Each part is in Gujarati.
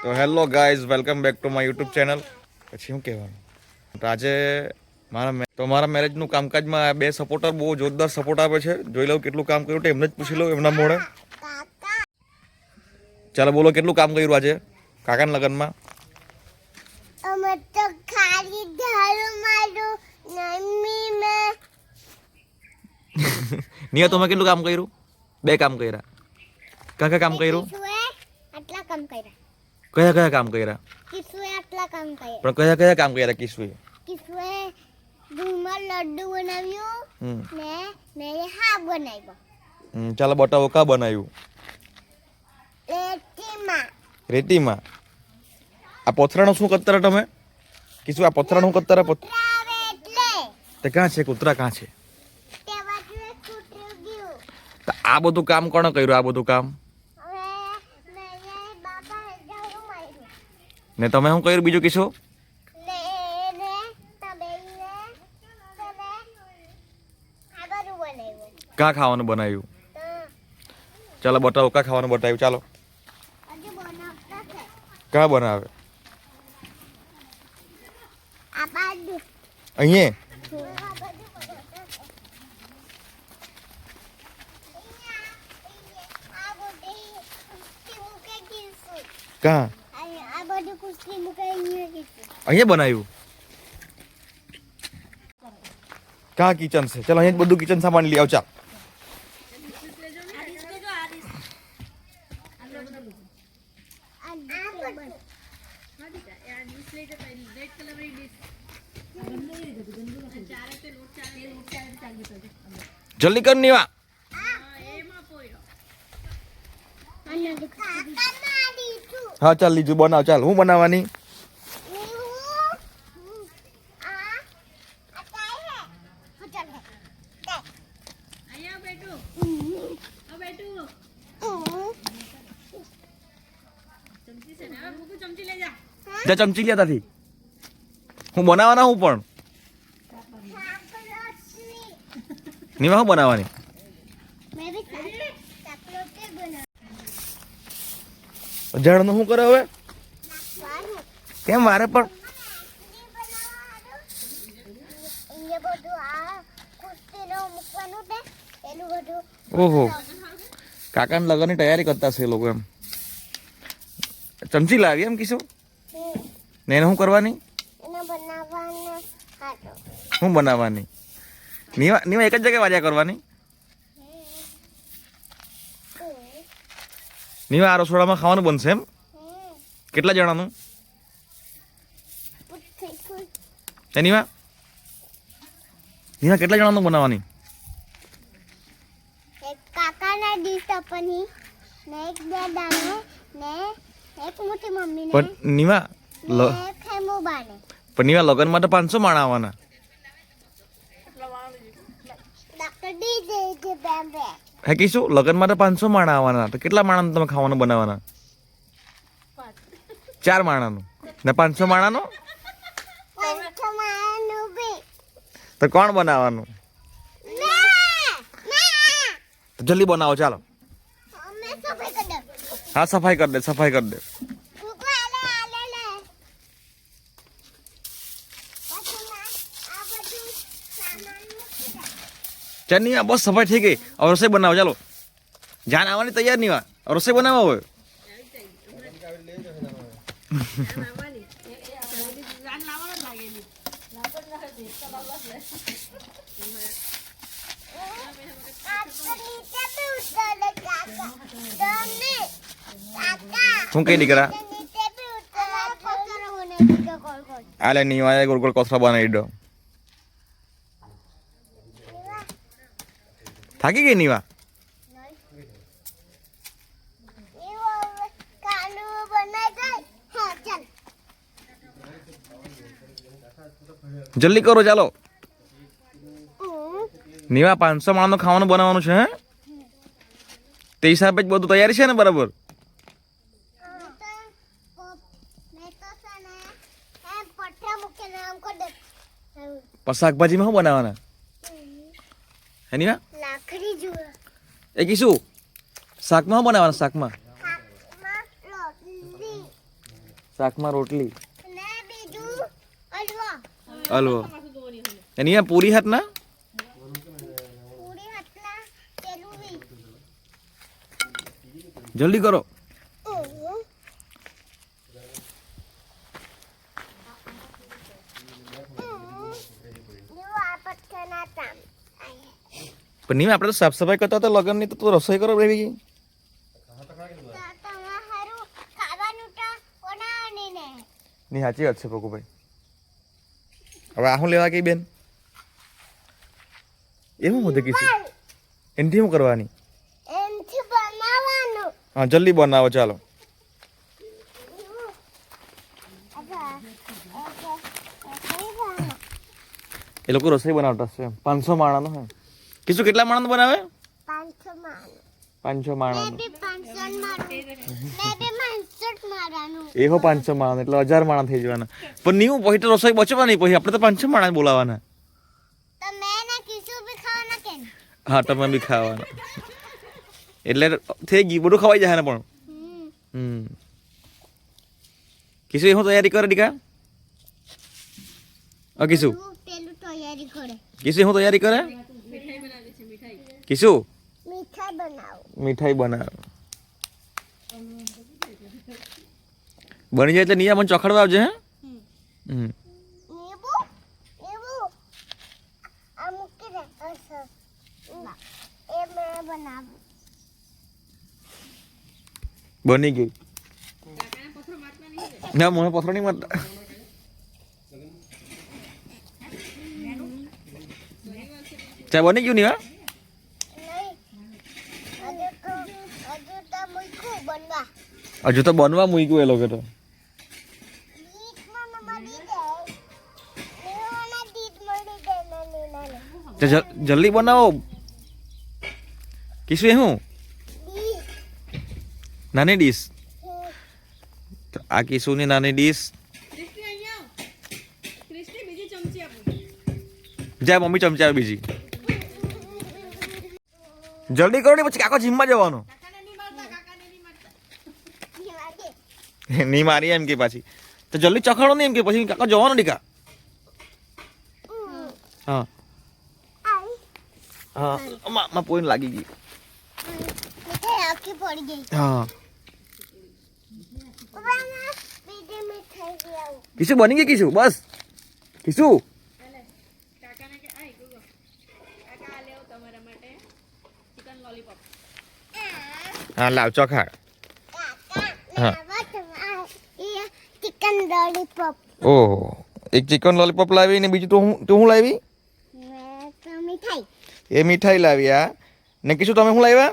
તો hello guys, welcome back to my YouTube channel. પછી શું કહેવાનું, તો આજે મારા મેરેજનું કામકાજમાં બે સપોર્ટર બહુ જોરદાર સપોર્ટ આપે છે. જોઈ લઉં કેટલું કામ કર્યું, એમને જ પૂછી લઉં એમના મોડે. ચાલો બોલો, કેટલું કામ કર્યું આજે કાકાના લગ્નમાં? નિયા, તમે કેટલું કામ કર્યું? બે કામ કર્યા. કયા કામ કર્યું? કયા કામ કર્યા? પણ કયા કામ કર્યા કિશુએ? લડ્ડુ બનાવ્યું ને મેં હા બનાવ્યો. ચાલો બતાવો, કા બનાવ્યું? રેતીમાં. આ પથરાનું શું કરતા તમે કિશુ? આ પથરાનું શું કરતા? તે ક્યાં છે કૂતરા? ક્યાં છે? આ બધું કામ કોણે કર્યું? આ બધું કામ ને તમે શું કર્યું બીજું કિશુ? ક્યાં ખાવાનું બનાવ્યું? ચાલો બતાવો, ક્યાં ખાવાનું બતાવ્યું? ચાલો ક્યાં બનાવે? અહીંયા ક્યાં? અહીંયા બનાવ્યું? ક્યાં કિચન છે? ચાલો અહીંયા બધું કિચન સામાન લઈ આવ. ચાલ જલ્દી કર નીવા. હા ચાલ લીજું બનાવ. ચાલ હું બનાવવાની? જા ચમચી લે તાથી. હું બનાવવાના હું પણ નીવા હું બનાવવાની? ઝાડનું શું કરે હવે? કેમ મારે પણ? ઓહો, કાકાના લગ્નની તૈયારી કરતા છે એ લોકો. એમ ચમચી લાવી એમ કીશું ને? એને શું કરવાની? શું બનાવવાની? નીવા એક જ જગ્યાએ વાર્યા કરવાની? નીવા આ રસોડામાં ખાવાનું બનશે એમ? કેટલા જણાનું? નીવા કેટલા જણાનું બનાવવાની? એક કાકાના ડીશ આપવાની ને એક દાદાને ને એક મોટી મમ્મીને. પણ નીવા પણ નીવા લગ્ન માટે 500 માણા આવવાના. હે કીશું, લગ્ન માટે 500 માણા આવવાના. તો કેટલા માણાનું તમે ખાવાનું બનાવવાના? 4 માણાનું ને 500 માણાનું? તો કોણ બનાવવાનું? જલ્દી બનાવો. ચાલો હા, સફાઈ કરી દે, સફાઈ કરી દે. ચાલ નહીં, બસ સફાઈ થઈ ગઈ. હવે રસોઈ બનાવો. ચાલો, જાન આવવાની તૈયાર નહીં. રસોઈ બનાવો હવે. શું કઈ દીકરા? આલે નહીં, ગોળ ગોળ કોથળા બનાવી દો. થાકી ગઈ નીવા? જલ્દી કરો. ચાલો નીવા, 500 માણસનું ખાવાનું બનાવવાનું છે. હે, તે હિસાબે જ બધું તૈયારી છે ને? બરાબર. પણ શાકભાજીમાં શું બનાવવાના? હે નીવા? એ કીશું શાકમાં શું બનાવવાના? શાકમાં શાકમાં રોટલી ને બીજું હલવો હલવો એની આ પૂરી હાથ ના પૂરી હાથના પેલું બી જલ્દી કરો પણ નહીં આપણે તો સાફ સફાઈ કરતા હતા લગનની તો તું રસોઈ કરો રહી ગઈ ની સાચી વાત છે પકુભાઈ હવે આ હું લેવા ગઈ બેન એવું હું કીધું એનથી શું કરવાની હા જલ્દી બનાવો ચાલો એ લોકો રસોઈ બનાવતા છે 500 માણાનો હે કીધું કેટલા માણાનો બનાવે 500 માણાનો એહો 500 માણસ એટલે 1000 માણસ થઈ જવાના પણ નહીં પછી તો રસોઈ બચવાની પછી આપણે તો 500 માણસ બોલાવાના હા તમે બી ખાવાના એટલે થઈ ગઈ બધું ખવાઈ જાય ને પણ કિશુ હું તૈયારી કરે દીકા કિશુ કિશુ હું તૈયારી કરે કિશુ મીઠાઈ બનાવ બની જાય એટલે નિયા મને ચોખડવા આવજે હે બની ગઈ ના મને પથરો નહીં મારતા ચા બની ગયું નહીં હજુ તો બનવા મૂક્યું એ લોકો તો જલ્દી બનાવો કિશુ એ હું નાની ડીશ આ કિશુની નાની ડીશ જા મમ્મી ચમચી આવે બીજી જલ્દી કરો ને પછી કાકો જીમમાં જવાનો નહીં મારી એમ કે પાછી તો જલ્દી ચખાડો ને એમ કે પછી કાકા જવાનો દીકા હા હા માં પોઈન્ટ લાગી ગઈ હા કિશુ બની ગઈ કિશુ બસ કિશુ હા લાવ ચોખા હા ચિકન લોલીપોપ ઓહો એક ચિકન લોલીપોપ લાવી ને બીજું તું હું લાવી મીઠાઈ એ મીઠાઈ લાવી આ ને કિશુ તમે શું લાવ્યા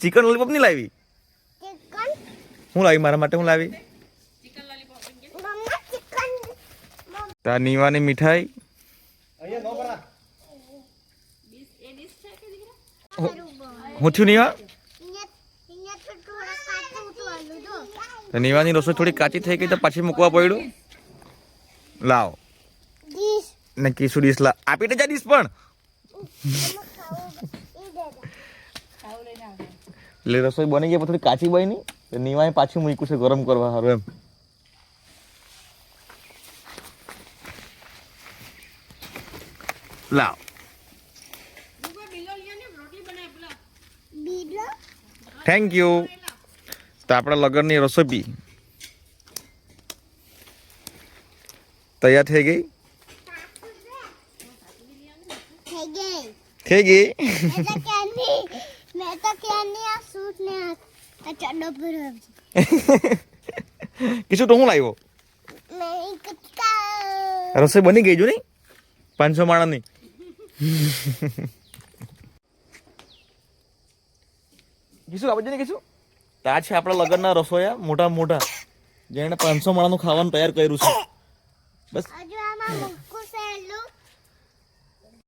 ચિકન લોલીપોપ નહીં લાવી હું લાવી મારા માટે હું લાવી તાર નીવાની મીઠાઈ હું થયું નીવા નીવાની રસોઈ થોડી કાચી થઈ ગઈ તો પાછી મૂકવા પડ્યું લાવ ને કિશુ ડીશ લા આપી દે જા ડીશ પણ એટલે રસોઈ બની ગઈ થોડી કાચી બની નીવાએ પાછી મૂક્યું છે ગરમ કરવા સારું એમ લાવ થેન્ક યુ તો આપણા લગનની રસોઈ બી તૈયાર થઈ ગઈ થઈ ગઈ मैं तो क्या नहीं आ सूट ने आ चड्डो पर કિશુ તો હું લાવ્યો मैं कच्चा રસોઈ બની ગઈ જો નહીં 500 માણાની કિશુ આવજે ને કિશુ આ છે આપણા લગનના રસોયા મોટા મોટા જેણે 500 માણાનું ખાવાનું તૈયાર કર્યું છે બસ जो हमारा